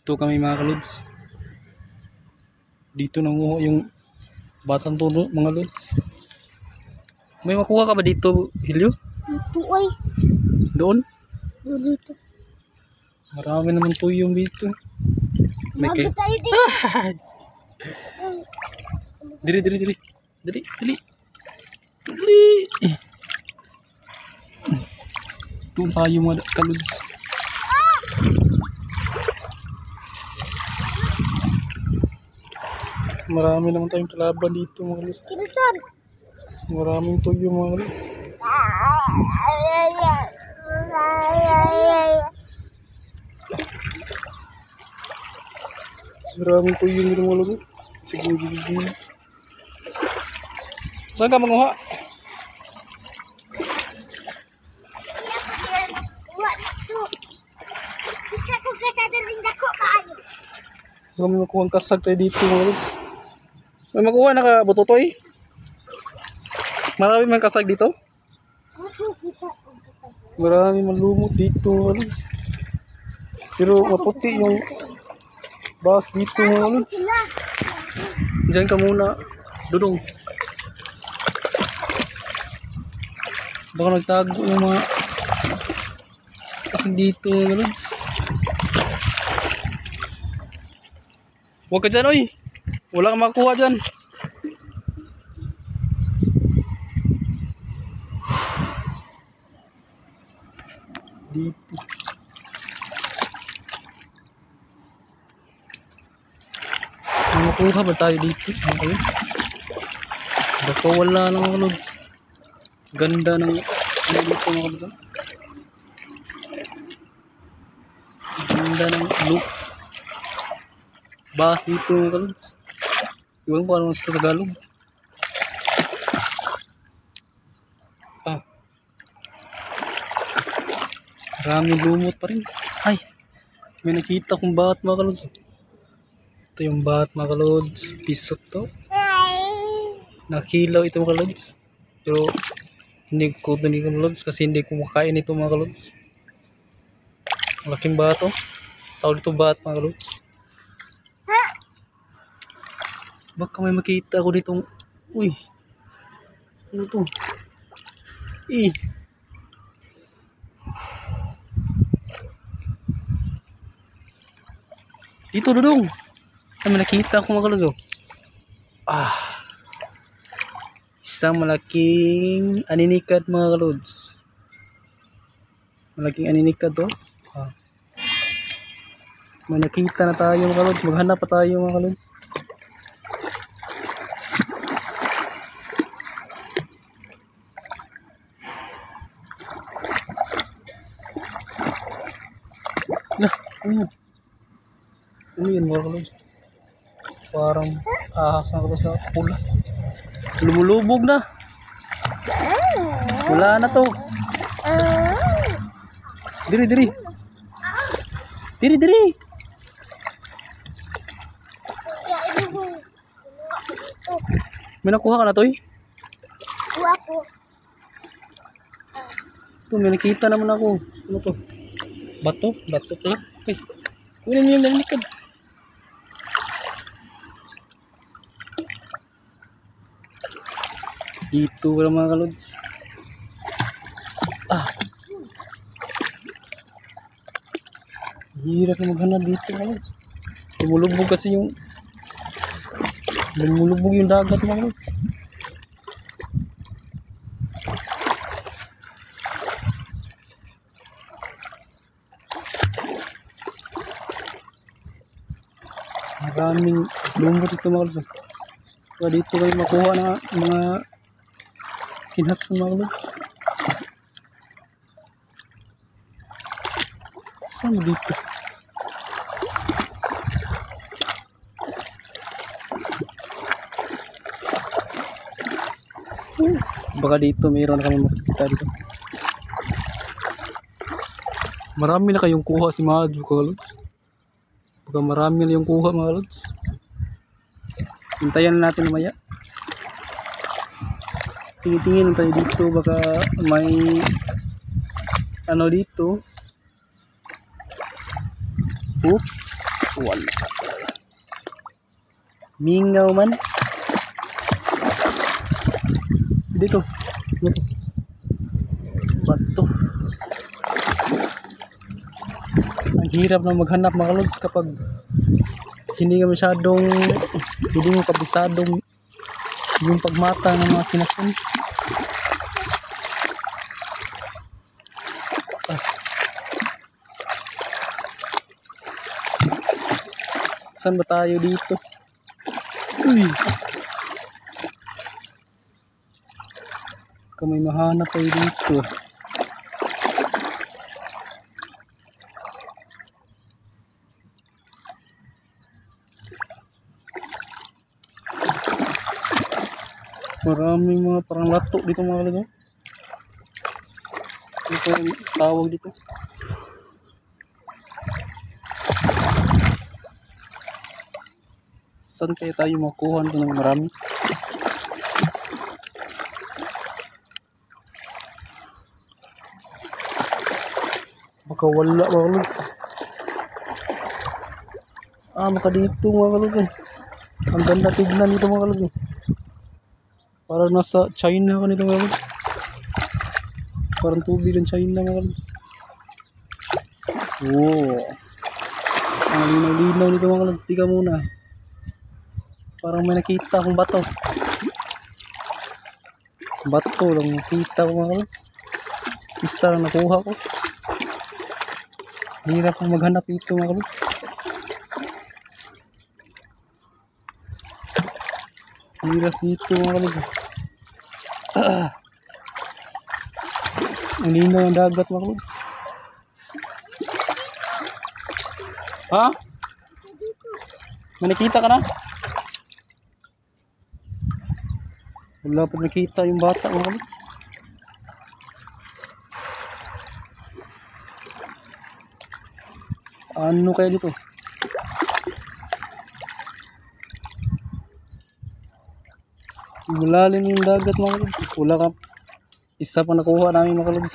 Dito kami mga kalods. Dito nanguha yung batang tuno mga lods. May makuha ka ba dito, Hilyo? Dito ay. Doon? Dito. Marami naman tuyong dito. May kay... Mabit tayo dito. Dili. Doon tayo mga kalods. Marami naman tayong kalaban dito mga kalods. Kinusan. Maraming tuyo mga kalods. Maraming tuyo dito mga kalods. Sige. Saan ka manguha? Kami makuha ang kasag tayo dito mga kalods. May makuha na ka butotoy? Marami man kasag dito? Marami man lumot dito mga kalods. Pero maputi yung bahas dito mga kalods. Diyan ka muna, Dudong. Baka nagtago yung mga kasag dito mga kalods. Huwag ka dyan, oy. Wala kang makuha dyan. Dito. Makuha ba tayo dito? Okay. Baka wala na mga kalods. Ganda ng ano dito mga kalods. Ganda ng look. Bahas dito mga kalods. Iwan ko ano sa Tagalog. Maraming lumot pa rin. Ay, may nakita kong bat mga kalods. Ito yung bat mga kalods. Pisot to. Nakilaw ito mga kalods. Pero hindi ko ito mga kalods kasi hindi ko makain ito mga kalods. Malaking bato. Tawag ito bat mga kalods. Baka may makita ako ditong, uy, ano to? Dito Dudong. Ay, may nakita ako mga kalods. Isang malaking aninikad mga kalods. Malaking aninikad to. May nakita na tayo mga kalods. Maghanap pa tayo mga kalods. Ano yun mga kalods? Parang ahas na kalods na pula. Lumulubog na. Wala na to. Diri. May nakuha ka na to eh? Ako. Ito, may nakita naman ako. Ano to? Bato pala. Okay. Kunin mo yung nalikad. Dito wala mga kalods. Hirap na maghanap dito mga kalods. Lumulubog kasi yung dagat mga kalods. Maraming lumot ito mga kalods. Kaya dito kayo makuha na mga kinhas mga kalods. Saan dito? Baka dito mayroon na kami makikita dito. Marami na kayong kuha si Madu kalods. Baka marami na yung kuha mga kalods. Hintayan natin mamaya. Tingin-tingin tayo dito, baka may ano dito. Oops, wala. Mingaw man. Dito. Dito. Bato. Ang hirap na maghanap mga lods kapag hindi ka masyadong, hindi mo kabisadong yung pagmata ng mga kinasun. Saan ba tayo dito? Uy! Kamay mahanap tayo dito. Maraming mga parang lato dito mga kalagaw. Ito yung tawag dito. Saan kaya tayo makuha nito ng marami? Baka wala mga kalagaw. Baka dito mga kalagaw. Ang ganda tignan dito mga kalagaw. Parang nasa China ka nito mga kalagaw. Parang tubig ng China mga kalagaw. Oh. Ang linaw-linaw nito mga kalagaw. Tika muna. Parang may nakita akong bato. Bato lang nakita ko mga kalagaw. Isa lang nakuha ko. Hirap akong maghanap dito mga kalagaw. Hirap dito mga kalagaw. Ang linaw ang dagat mga kalagaw. Ha? May nakita ka na? Wala pa nakita yung bata mga kalagaw. Ano kaya dito? Malalim yung dagat mga kalagaw. Wala ka. Isa pa nakuha namin mga kalagaw.